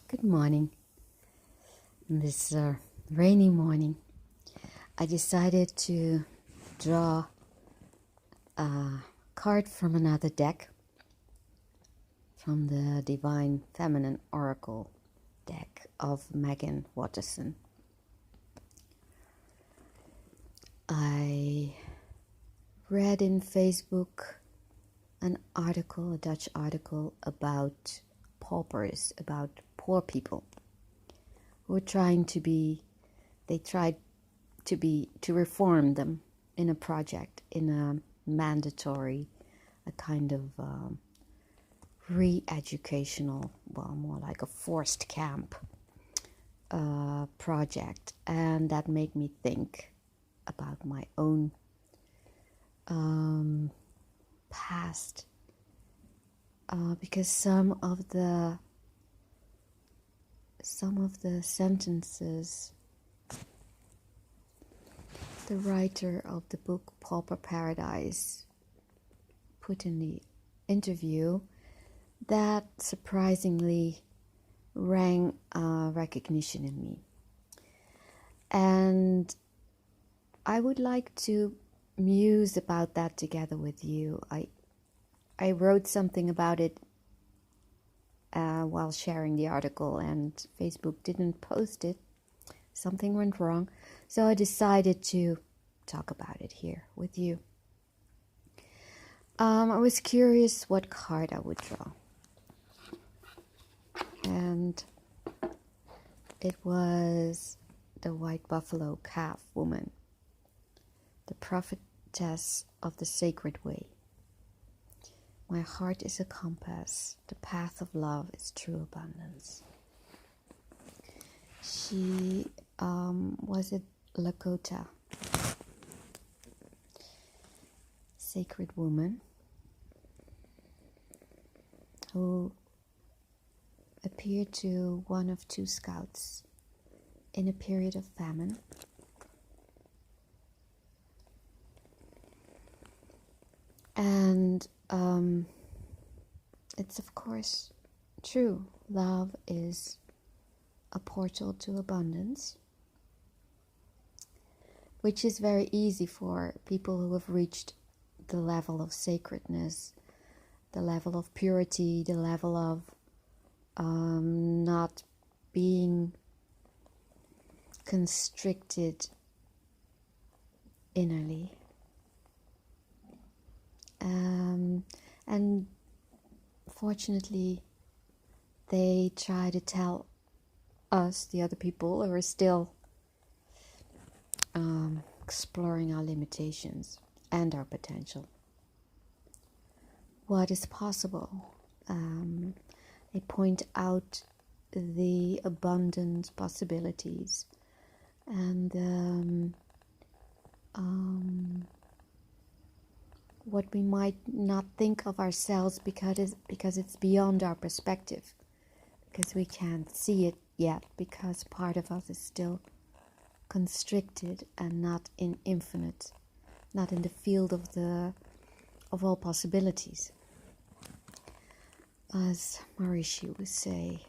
Good morning. This rainy morning, I decided to draw a card from another deck, from the Divine Feminine Oracle deck of Megan Watterson. I read in Facebook an article, a Dutch article about paupers, about poor people who were to reform them in a project, in a mandatory, a kind of re-educational, well, more like a forced camp project. And that made me think about my own past, because some of the sentences the writer of the book Pauper Paradise put in the interview that surprisingly rang recognition in me. And I would like to muse about that together with you. I wrote something about it while sharing the article, and Facebook didn't post it. Something went wrong, so I decided to talk about it here with you. I was curious what card I would draw, and it was the white buffalo calf woman, the prophetess of the sacred way. My heart is a compass, the path of love is true abundance. She was a Lakota sacred woman who appeared to one of two scouts in a period of famine. And it's of course true. Love is a portal to abundance, which is very easy for people who have reached the level of sacredness, the level of purity, the level of not being constricted innerly. And fortunately, they try to tell us, the other people, who are still exploring our limitations and our potential, what is possible. They point out the abundant possibilities and what we might not think of ourselves because it's beyond our perspective, because we can't see it yet, because part of us is still constricted and not in infinite, not in the field of all possibilities, as Maharishi would say.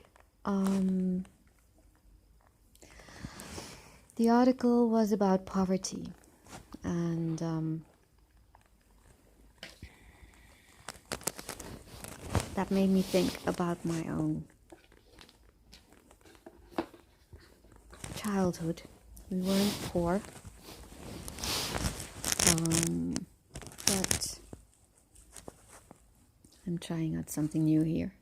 The article was about poverty, and that made me think about my own childhood. We weren't poor, but I'm trying out something new here.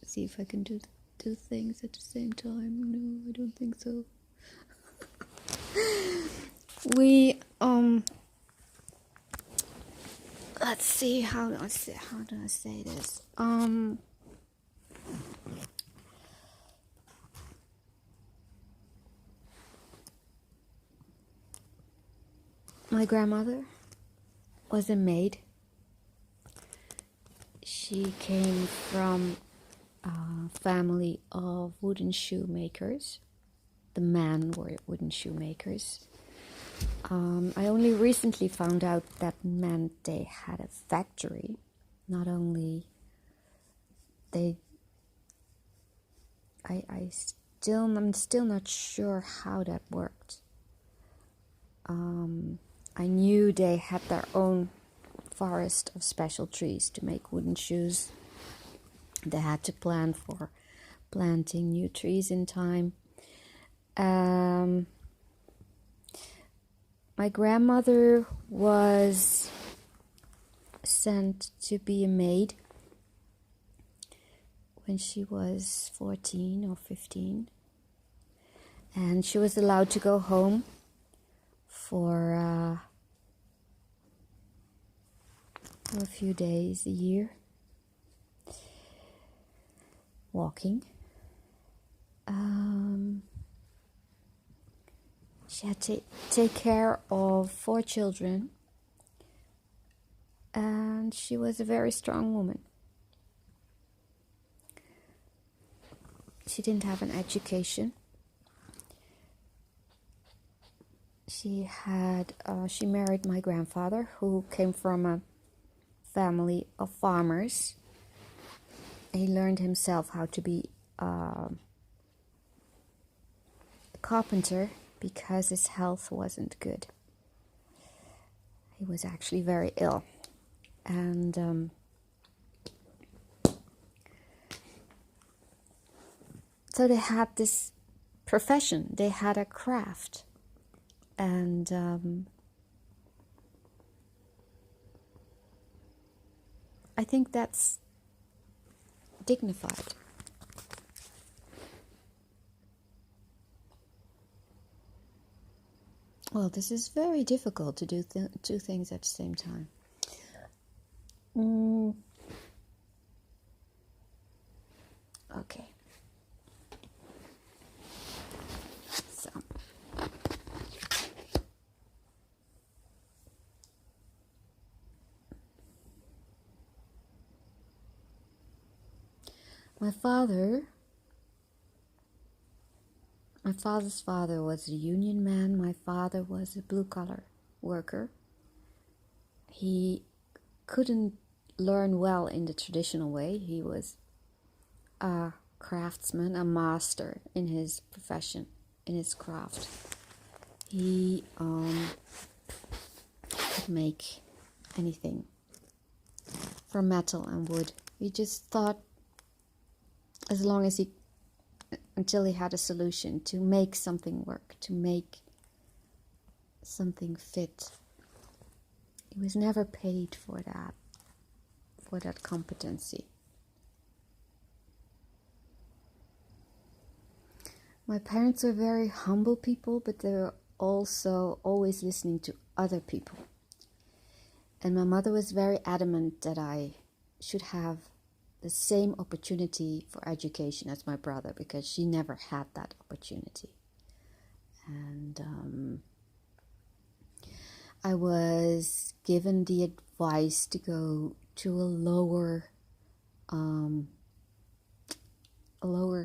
See if I can do two things at the same time. No, I don't think so. Let's see, how do I say this? My grandmother was a maid. She came from a family of wooden shoemakers. The men were wooden shoemakers. I only recently found out that meant they had a factory. Not only they I'm still not sure how that worked. I knew they had their own forest of special trees to make wooden shoes. They had to plan for planting new trees in time. My grandmother was sent to be a maid when she was 14 or 15, and she was allowed to go home for a few days a year walking. She had to take care of 4 children, and she was a very strong woman. She didn't have an education. She married my grandfather, who came from a family of farmers. He learned himself how to be a carpenter because his health wasn't good. He was actually very ill. And so they had this profession, they had a craft. And I think that's dignified. Well, this is very difficult to do two things at the same time. Okay. So. My father's father was a union man. My father was a blue-collar worker. He couldn't learn well in the traditional way. He was a craftsman, a master in his profession, in his craft. He could make anything from metal and wood. He just thought, until he had a solution to make something work, to make something fit. He was never paid for that competency. My parents were very humble people, but they were also always listening to other people. And my mother was very adamant that I should have the same opportunity for education as my brother, because she never had that opportunity. And I was given the advice to go to a lower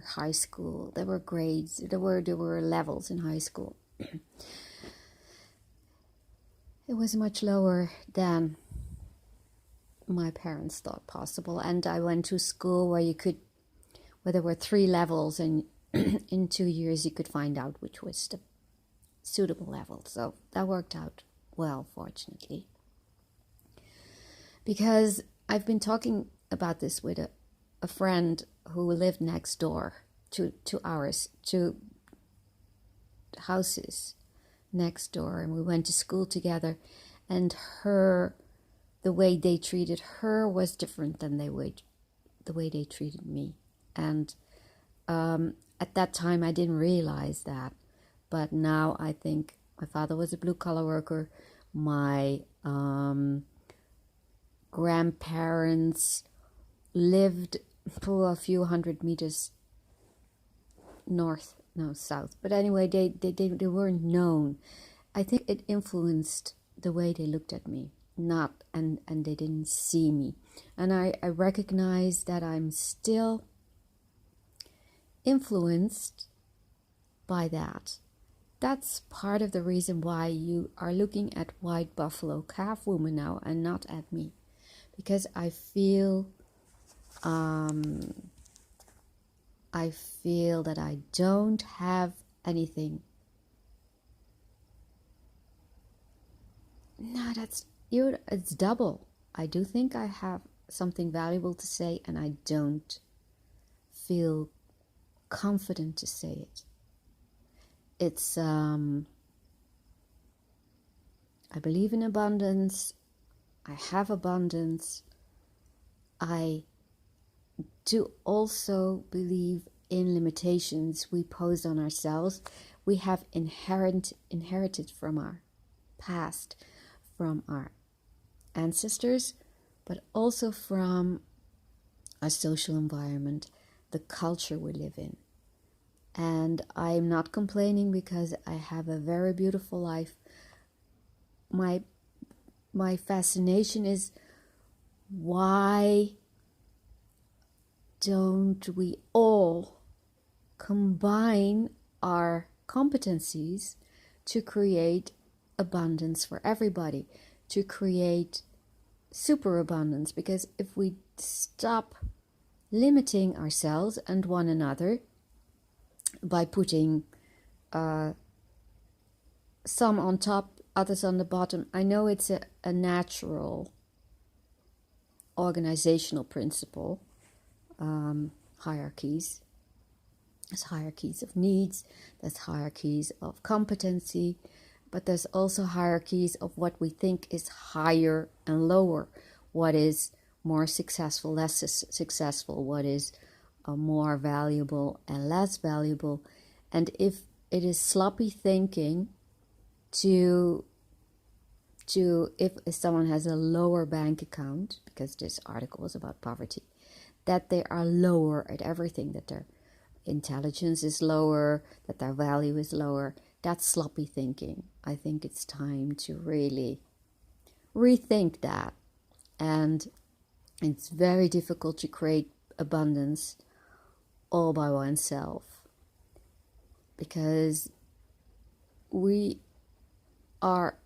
high school. There were grades, there were levels in high school. It was much lower than my parents thought possible, and I went to school where there were 3 levels, and in 2 years you could find out which was the suitable level. So that worked out well, fortunately, because I've been talking about this with a friend who lived next door to ours, 2 houses next door, and we went to school together, and the way they treated her was different than the way they treated me. And at that time I didn't realize that, but now I think my father was a blue-collar worker. My grandparents lived for a few hundred meters south. But anyway, they weren't known. I think it influenced the way they looked at me. And they didn't see me. And I recognize that I'm still influenced by that. That's part of the reason why you are looking at White Buffalo Calf Woman now and not at me. Because I feel I feel that I don't have anything. No, it's double. I do think I have something valuable to say, and I don't feel confident to say it. It's I believe in abundance. I have abundance. I do also believe in limitations we pose on ourselves. We have inherited from our past, from our ancestors, but also from our social environment, the culture we live in. And I'm not complaining because I have a very beautiful life. My fascination is, why don't we all combine our competencies to create abundance for everybody, to create superabundance? Because if we stop limiting ourselves and one another by putting some on top, others on the bottom, I know it's a natural organizational principle. Hierarchies. There's hierarchies of needs, there's hierarchies of competency, but there's also hierarchies of what we think is higher and lower, what is more successful, less successful, what is more valuable and less valuable. And if it is sloppy thinking if someone has a lower bank account, because this article is about poverty, that they are lower at everything, that their intelligence is lower, that their value is lower, that's sloppy thinking. I think it's time to really rethink that. And it's very difficult to create abundance all by oneself, because we are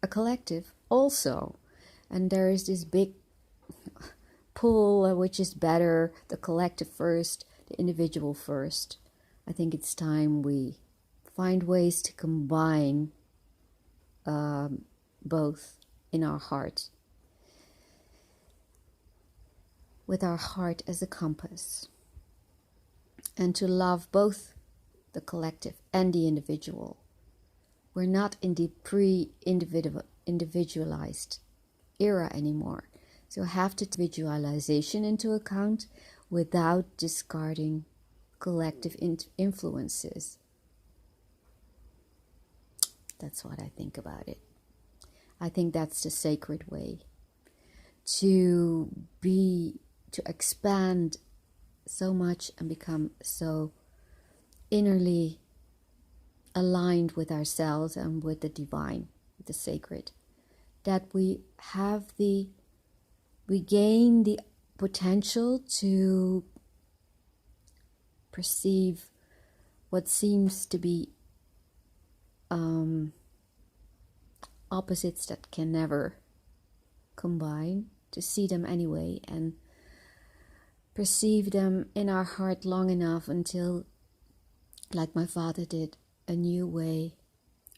a collective also, and there is this big pull, which is better, the collective first, the individual first. I think it's time we find ways to combine both in our heart, with our heart as a compass, and to love both the collective and the individual. We're not in the pre-individualized era anymore. So have to take individualization into account without discarding collective influences. That's what I think about it. I think that's the sacred way to expand so much and become so innerly aligned with ourselves and with the divine, with the sacred, that we gain the potential to perceive what seems to be opposites that can never combine, to see them anyway and perceive them in our heart long enough until, like my father did, a new way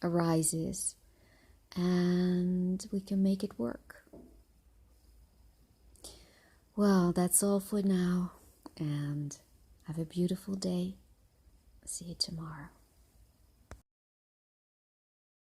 arises and we can make it work. Well, that's all for now, and have a beautiful day. See you tomorrow.